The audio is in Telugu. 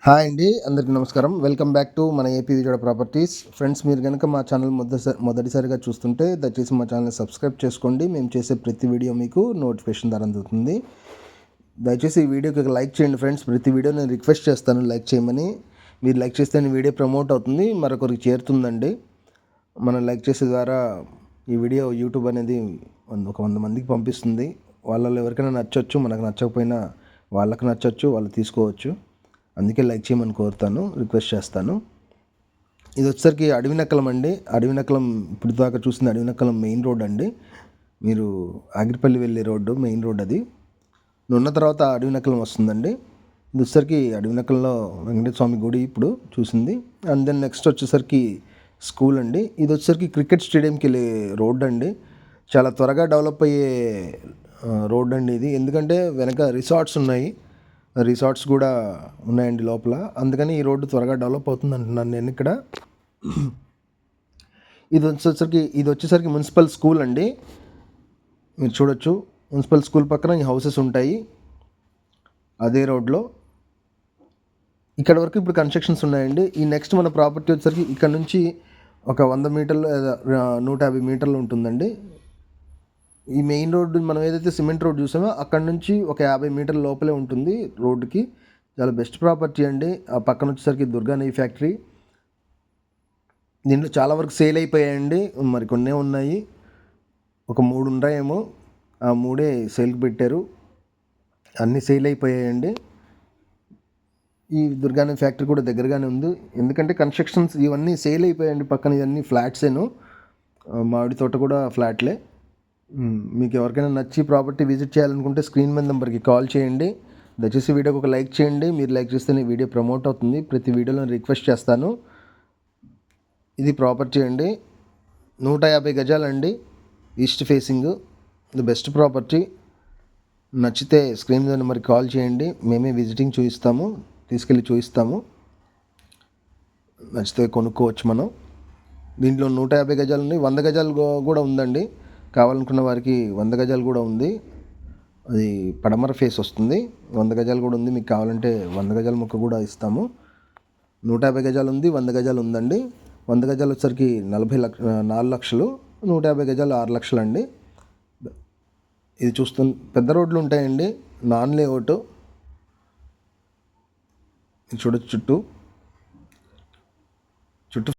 హాయ్ అండి, అందరికీ నమస్కారం. వెల్కమ్ బ్యాక్ టు మన ఏపీ విజయవాడ ప్రాపర్టీస్. ఫ్రెండ్స్, మీరు కనుక మా ఛానల్ మొదటిసారిగా చూస్తుంటే దయచేసి మా ఛానల్ని సబ్స్క్రైబ్ చేసుకోండి. మేము చేసే ప్రతి వీడియో మీకు నోటిఫికేషన్ ద్వారా అందుతుంది. దయచేసి ఈ వీడియోకి ఒక లైక్ చేయండి ఫ్రెండ్స్. ప్రతి వీడియో నేను రిక్వెస్ట్ చేస్తాను లైక్ చేయమని. మీరు లైక్ చేస్తే వీడియో ప్రమోట్ అవుతుంది, మరొకరికి చేరుతుందండి. మనం లైక్ చేసే ద్వారా ఈ వీడియో యూట్యూబ్ అనేది ఒక 100 మందికి పంపిస్తుంది. వాళ్ళలో ఎవరికైనా నచ్చవచ్చు, మనకు నచ్చకపోయినా వాళ్ళకి నచ్చవచ్చు, వాళ్ళు తీసుకోవచ్చు. అందుకే లైక్ చేయమని కోరుతాను, రిక్వెస్ట్ చేస్తాను. ఇది వచ్చేసరికి అడవినక్కలం అండి. అడవినక్కలం ఇప్పుడు దాకా చూసిన అడవినక్కలం మెయిన్ రోడ్ అండి. మీరు ఆగిరిపల్లి వెళ్ళే రోడ్డు, మెయిన్ రోడ్ అది. ఉన్న తర్వాత అడవినక్కలం వస్తుందండి. ఇది వచ్చేసరికి అడవినక్కలంలో వెంకటేశ్వర స్వామి గుడి ఇప్పుడు చూసింది. అండ్ దెన్ నెక్స్ట్ వచ్చేసరికి స్కూల్ అండి. ఇది వచ్చేసరికి క్రికెట్ స్టేడియంకి వెళ్ళే రోడ్ అండి. చాలా త్వరగా డెవలప్ అయ్యే రోడ్ అండి ఇది. ఎందుకంటే వెనక రిసార్ట్స్ ఉన్నాయి, రిసార్ట్స్ కూడా ఉన్నాయండి లోపల. అందుకని ఈ రోడ్డు త్వరగా డెవలప్ అవుతుంది అంటున్నాను నేను ఇక్కడ. ఇది వచ్చేసరికి మున్సిపల్ స్కూల్ అండి. మీరు చూడొచ్చు, మున్సిపల్ స్కూల్ పక్కన ఈ హౌసెస్ ఉంటాయి అదే రోడ్లో. ఇక్కడ వరకు ఇప్పుడు కన్స్ట్రక్షన్స్ ఉన్నాయండి. ఈ నెక్స్ట్ మన ప్రాపర్టీ వచ్చేసరికి ఇక్కడ నుంచి ఒక 100 మీటర్లు 150 మీటర్లు ఉంటుందండి. ఈ మెయిన్ రోడ్డు మనం ఏదైతే సిమెంట్ రోడ్ చూసామో అక్కడ నుంచి ఒక 50 మీటర్ల లోపలే ఉంటుంది రోడ్డుకి. చాలా బెస్ట్ ప్రాపర్టీ అండి. ఆ పక్కన వచ్చేసరికి దుర్గా నెయ్యి ఫ్యాక్టరీ. దీంట్లో చాలా వరకు సేల్ అయిపోయాయండి, మరి కొన్నే ఉన్నాయి. ఒక 3 ఉన్నాయేమో, ఆ 3 సేల్కి పెట్టారు. అన్నీ సేల్ అయిపోయాయండి. ఈ దుర్గా నెయ్యి ఫ్యాక్టరీ కూడా దగ్గరగానే ఉంది, ఎందుకంటే కన్స్ట్రక్షన్స్ ఇవన్నీ సేల్ అయిపోయాయండి. పక్కన ఇవన్నీ ఫ్లాట్సేను, మామిడి తోట కూడా ఫ్లాట్లే. మీకు ఎవరికైనా నచ్చి ప్రాపర్టీ విజిట్ చేయాలనుకుంటే స్క్రీన్ మీద నెంబర్కి కాల్ చేయండి. దయచేసి వీడియోకి ఒక లైక్ చేయండి. మీరు లైక్ చేస్తేనే వీడియో ప్రమోట్ అవుతుంది. ప్రతి వీడియోలో రిక్వెస్ట్ చేస్తాను. ఇది ప్రాపర్టీ అండి, 150 గజాలండి, ఈస్ట్ ఫేసింగ్. ఇది బెస్ట్ ప్రాపర్టీ. నచ్చితే స్క్రీన్ మీద నెంబర్కి కాల్ చేయండి. మేమే విజిటింగ్ చూపిస్తాము, తీసుకెళ్ళి చూపిస్తాము. నచ్చితే కొనుక్కోవచ్చు మనం. దీంట్లో 150 గజాలు ఉన్నాయి, 100 గజాలు కూడా ఉందండి. కావాలనుకున్న వారికి 100 గజాలు కూడా ఉంది. అది పడమర ఫేస్ వస్తుంది. 100 గజాలు కూడా ఉంది. మీకు కావాలంటే 100 గజాల మొక్క కూడా ఇస్తాము. 150 గజాలు ఉంది, 100 గజాలు ఉందండి. 100 గజాలు వచ్చేసరికి 4 లక్షలు, 150 గజాలు 6 లక్షలు అండి. ఇది పెద్ద రోడ్లు ఉంటాయండి, నాన్ లేఅవుట్. చూడొచ్చు చుట్టూ